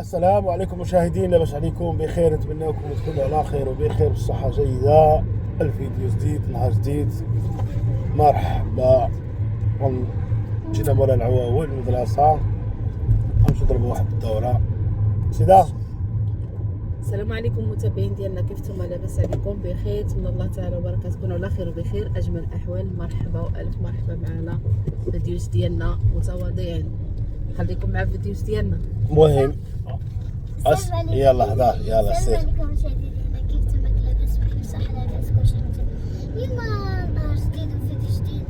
السلام عليكم مشاهدينا، باش عليكم بخير، نتمنى لكم تكونوا على خير وبخير بالصحة جيدة. الفيديو جديد، نهار جديد، مرحبا. جينا مولا العواول المدرسة، غنمشيو نضربو واحد الدورة. سيدا السلام عليكم متابعين ديالنا، كيف نتوما؟ لاباس عليكم بخير؟ نتمنى الله تعالى وبركاته تكونوا على خير وبخير اجمل الاحوال. مرحبا والف مرحبا معنا في الفيديوز ديالنا متواضعين. خليكم مع الفيديوز ديالنا. مهم يلا هضر، يلا سير. السلام عليكم مشاهدينا، كيف نتوما؟ لاباس بخير صحة، لاباس كلشي مزيان. اليوم نهار جديد وفيديو جديد،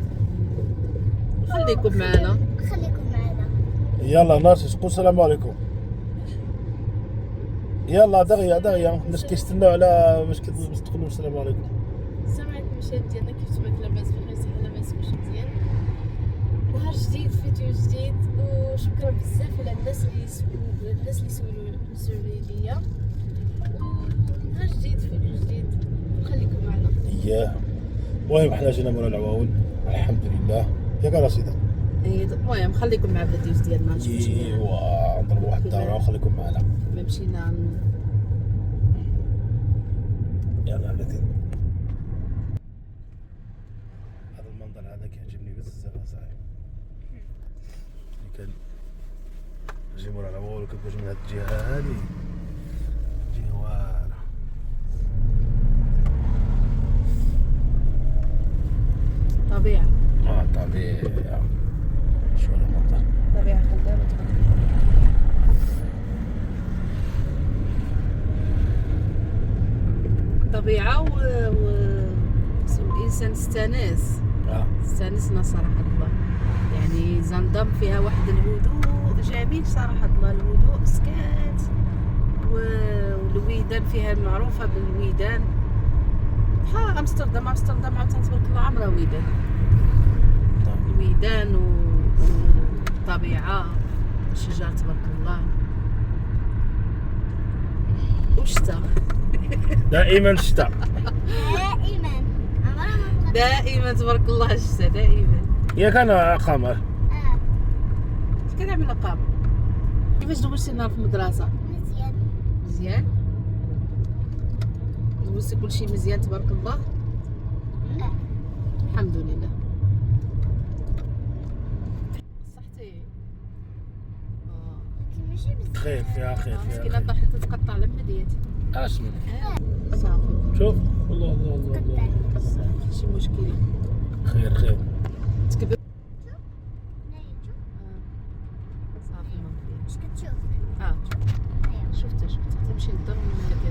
خليكم معنا. خليكم معنا. يلا ناس قول السلام عليكم. يلا دغيا الناس كيستناو على باش تقولوا السلام عليكم. السلام عليكم مشاهدينا ديالنا، كيف نتوما؟ لاباس بخير صحة، لاباس كلشي مزيان. نهار جديد، فيديو جديد، وشكرا بزاف على الناس اللي سولوا ليا. نهار جديد، فيديو جديد، خليكم معنا. اييه، المهم حنا جينا مولا العواول الحمد لله. ياك رشيدة؟ المهم خليكم مع الفيديوز ديالنا. ايوا نضربوا واحد الدورة وخليكم معنا. ما مشينا يلا بلاتي، هذا المنظر هذا كيعجبني بزاف اصاحبي. كان نجي مورا العواول وكنخرج من هاد الجهة هادي، جهة واعرة. طبيعة طبيعة، شو هذا المنظر؟ طبيعة خلابة. طبيعة والإنسان استانسنا صراحة الله. يعني زندم فيها واحد الهدوء جميل صراحة الله، الهدوء سكات، والويدان فيها معروفة بالويدان. بحال أمستردام عاوتاني تبارك الله عمرها ويدان، الويدان والطبيعة، الشجر تبارك الله، والشتا. دائما الشتاء، دائما تبارك الله الشتا دائما. ياك انا قمر. اش كنعمل اقامة؟ كيفاش دوزتي النهار في المدرسة؟ مزيان. دوزتي كلشي مزيان تبارك الله؟ الحمد لله. صحتي؟ خير فيها، خير فيها. مسكينة طاحت تتقطع لما ديتي. اسمع صافي شوف، الله صافي، شي مشكل. خير تكبر. صافي ما فيها. اش كتشوف؟ شفت تمشي للدار من هناك.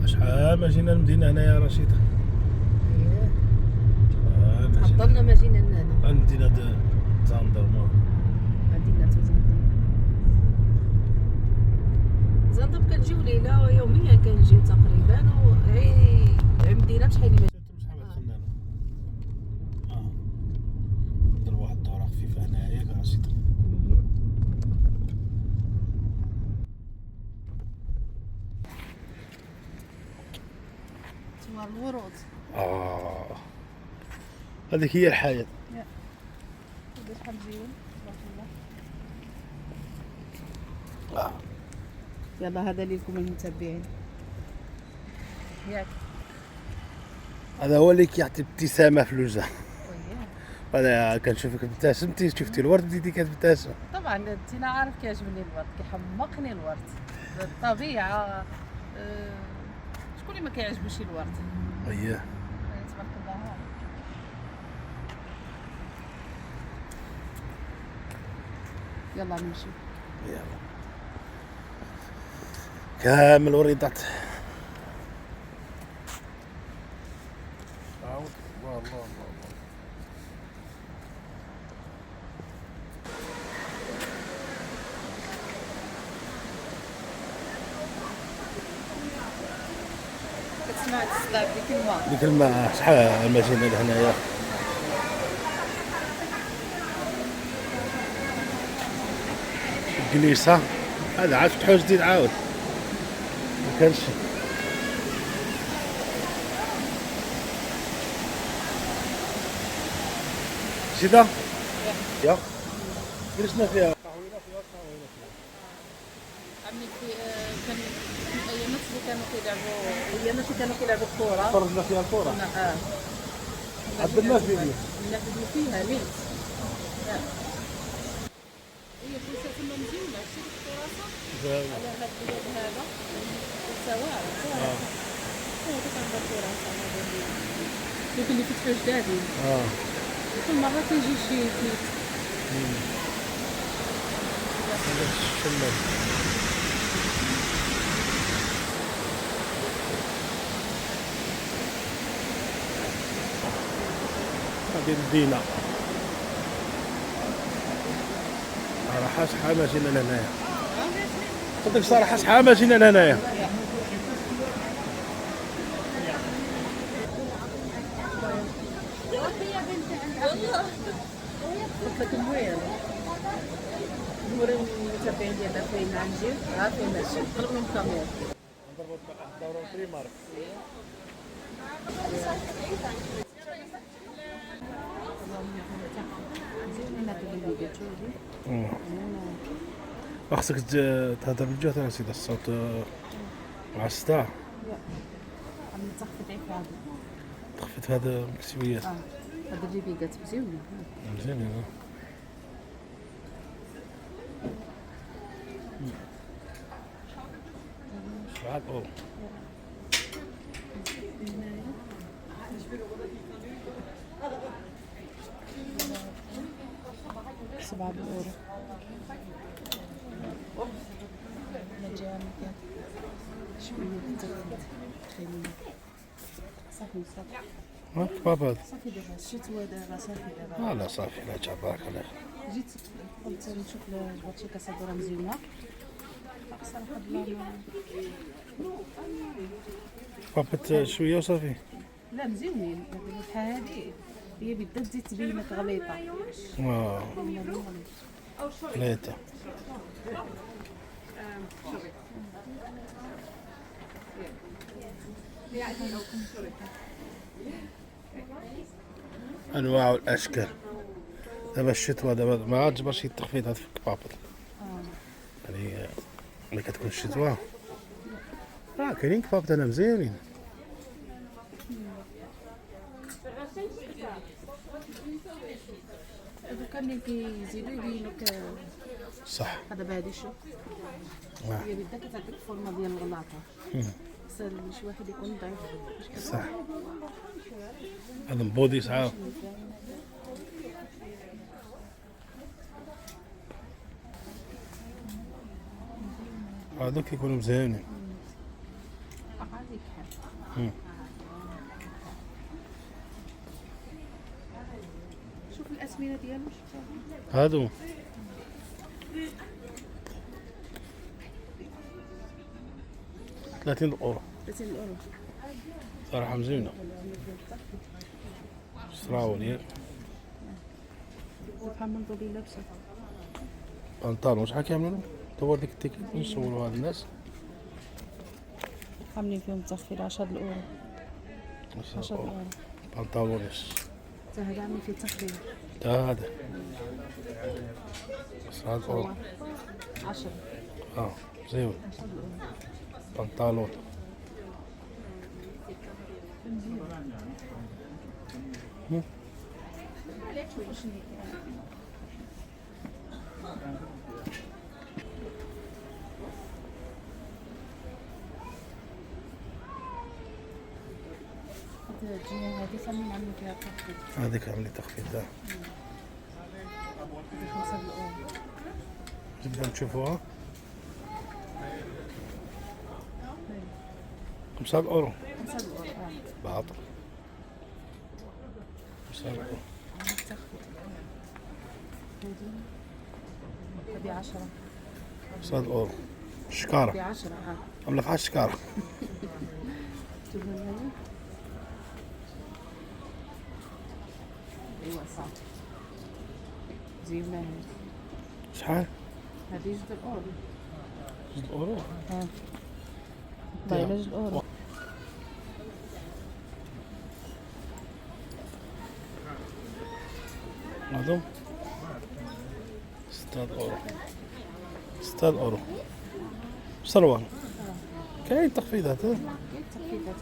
شحال ما جينا المدينة هنا يا رشيدة. حضرنا ما جينا لهنا. المدينة زاندرما، مدينة زندم كنجيو ليلة يوميا، كنجيو تقريبا، ومدينة شحال ما شحال دخلنا له. ندير واحد الدورة خفيفة هنايا ياك رشيدة. ثمار الورود. هذيك هي الحياة. شحال مزيون تبارك الله. يلا هذا لكم المتابعين ياك. هذا هو اللي كيعطي ابتسامة في الوجه. انا كنشوفك ابتسمتي، شفتي الورد بديتي كتبتسم. طبعا انت عارف كيعجبني الورد، كيحمقني الورد، الطبيعه. شكون اللي ما كيعجبوش الورد؟ اييه تبارك الله. يلا نمشي. يلا كامل وريضات. الله كتسمع تصدع ديك الماء، شحال ما جينا لهنايا. الكنيسة هذا عاد فتحو جديد عاود، ما كانش. شدا يا جلسنا فيها قهوينا فيها قهوينا فيها. عمي كان ايامات اللي كانوا كيلعبوا الكره فرجنا فيها الكرة. عدلنا فيديو. نحدوا فيها ليت. هي فرصة ثم مزيونة شفت الكراسة زين. على هذا البلاد هذا سواء هذاك عندها كراسة هذا دوك اللي فتحوا جدادين كل مره كيجي شي فيت. شمال. هذه المدينة صراحة شحال ما جينا لهنايا. صدق صراحة شحال ما جينا لهنايا. قلت لك المويه نوري المتابعين ديالنا فين غنجيو ها فين ماشي قرب من الكاميرا. دورة بريمارك. خاصك تهضر بالجهد راه سيدي الصوت مع الصداع. عم نتخفض عيك هذا تخفيت هذا مكسويات. هذا اللي بيقات مزيونه. مزيان هذا. شحال او 7 بالأورو. مجال كان شوية تزود خلينا صافي صافي كباب هذا. صافي دابا الشتوى دابا صافي دابا. لا صافي لا تبارك الله. جيت قلت نشوف جبت شي كاسادوره مزيونه صراحه بلا كبابت شوية وصافي. لا مزيونين بحال هادي هي بدات تزيد تبين لك غليظه. ثلاثة. أنواع والأشكال. دابا الشتوى دابا ما عاد جبر شي تخفيض هذا في الكبابط. يعني ملي كتكون الشتوى كاينين كبابط أنا مزيانين. دوكا اللي كيزيدو يبينوا لك صح. هذا بهادي شوف هي بدات كتعطيك الفورمه ديال الغلاطه. خصها شي واحد يكون ضعيف. صح. هذا مبودي صعاب. هذوك كيكونوا مزيانين. شوف الاسمنه ديالو هادو €30. 30 اورو صراحة مزيونة. شراولي بحال من طولي لابسه بنطالون شحال كيعملوا؟ دور ديك التيكيت نصوروا هاد الناس. عاملين فيهم تخفيض 10 اورو. 10 اورو بنطالونيش. حتى هذا عاملين فيه تخفيض. تا هذا 10 أورو. 10 زين. 10 اورو بنطالون. الجهه هذه ثمن عاملين فيها تخفيض. هذيك عملي تخفيض. 5 اورو نبدا نشوفوها. 5 أورو. 5 اورو باطل. 5 أورو. هذه 10 5 أورو. شكارة. ب 10 عملها فحال الشكارة. شوف هنا ايوا صافي زينة شحال؟ هذه 2 اورو. 2 أورو. باينة 2 اورو. هادو €6 €6 سروال. كاين تخفيضات ها؟ كاين تخفيضات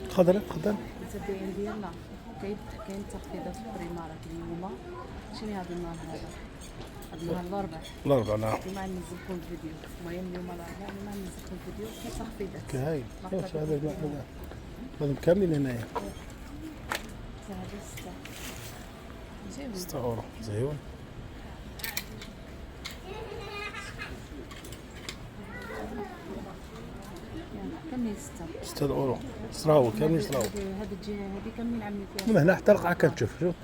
تقدر المتابعين ديالنا، كاين تخفيضات في بريمارك اليوم. شنو هذا النهار هذا النهار الأربعاء نعم. اليوم غننزل لكم الفيديو. المهم اليوم الأربعاء اليوم غننزل لكم الفيديو كاين تخفيضات. كاين واش هذا هذا كاملين هنايا هذا 6 زين. €6 زيون. كاملين 6. €6 صراو كاملين صراو. هاد الجهه هادي كاملين عاملين فيها. من هنا حتى القاع كتشوف شوف.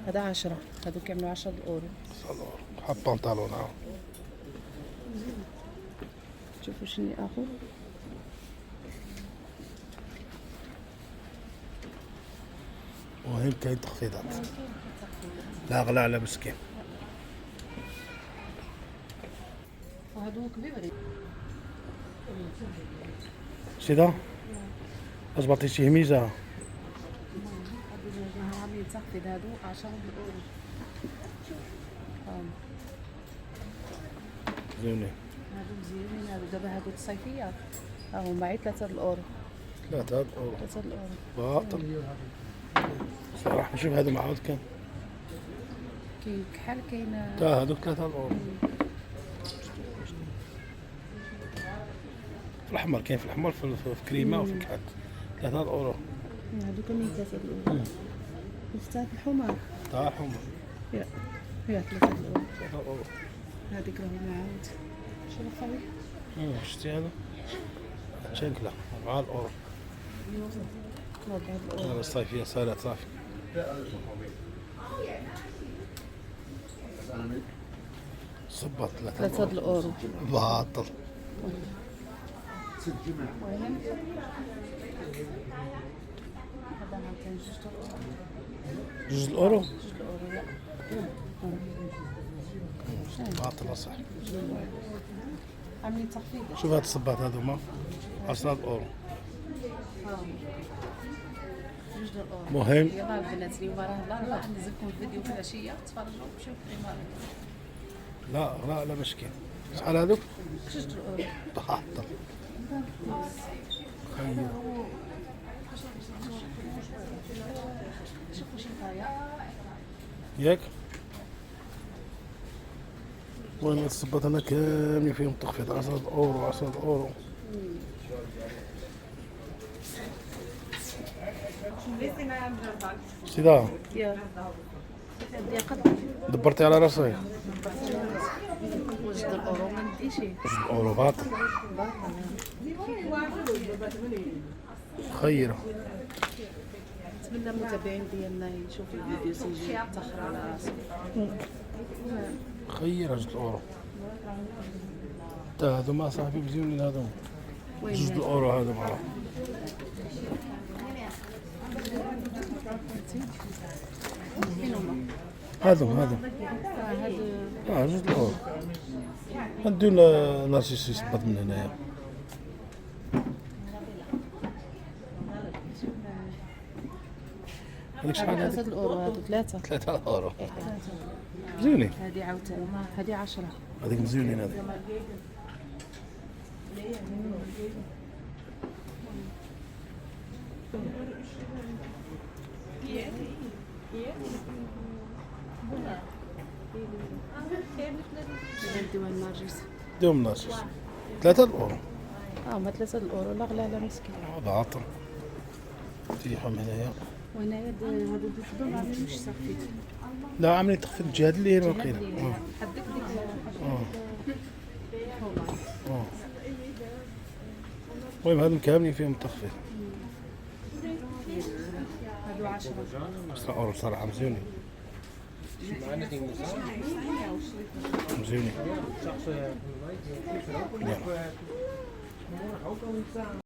هذا 10 هادو كيعملوا €10. حط بنطلون ها. شوفوا شنو اخر. وهين كاين تخفيضات. لا غلا على مسكين. وهادو كبير. سيدا أزبطي شي هميزة. هادو عاملين تخفيض هادو €10. زينين. هادو مزيانين هادو دابا هادو الصيفية هاهو معي €3. €3 €3. باطل. صراحة نشوف هذا معاود كان. كاين كحل كاين. تا هذوك €3. في الأحمر كاين في الأحمر في كريمة وفي الكحل €3. هادو كاملين €3. وفتات الحمار. تا حمر يا €3. €3. هاديك راهي معاود. شنو خويا؟ شتي هذا؟ شنكلة €4. €4. هذا الصيفية صارت صافي. صبت €3. باطل. هذا كان €2. €2. باطل أصح. عاملين تخفيض. شوف هاد الصباط هذوما €10. €2. مهم. يلا البنات اليوم راه الأربعاء ننزل لكم الفيديو في العشية تفرجوا مشيو بريمارك. لا مشكل. شحال هذوك؟ €2. باطل. خير. شوفوا شي طاية. ياك المهم هاد الصباط هنا كاملين فيهم تخفيض €10 €10. سيدا يا دي قد دبرتي على راسك. €2 ما نديش. €2 باطل. خيره. نتمنى المتابعين ديالنا يشوفوا الفيديو سيجي يتاخر على راسه. خير €2. تا هادو ما صاحبي مزيونين هادو. €2 هادو معاه. فين هما؟ هادو هادو €2. نديو نارسيس يصبط من هنايا. هذيك شحال هذيك؟ €3 هادو 3. €3. مزيونين. هادي عاوتاني هادي 10. هذيك مزيونين هذيك. نديوها لنرجس. ديهم نارسيس €3. هما €3 لا غلا على مسكين. باطل. تيحهم هنايا. وهنايا هادو بوحدهم ما عاملينوش تخفيض. لا عاملين تخفيض الجهة اللي هي الوقيلة. حدك ديك المهم هذو كاملين فيهم تخفيض. هادو 10. €10 صراحة مزيونين. مزيونين.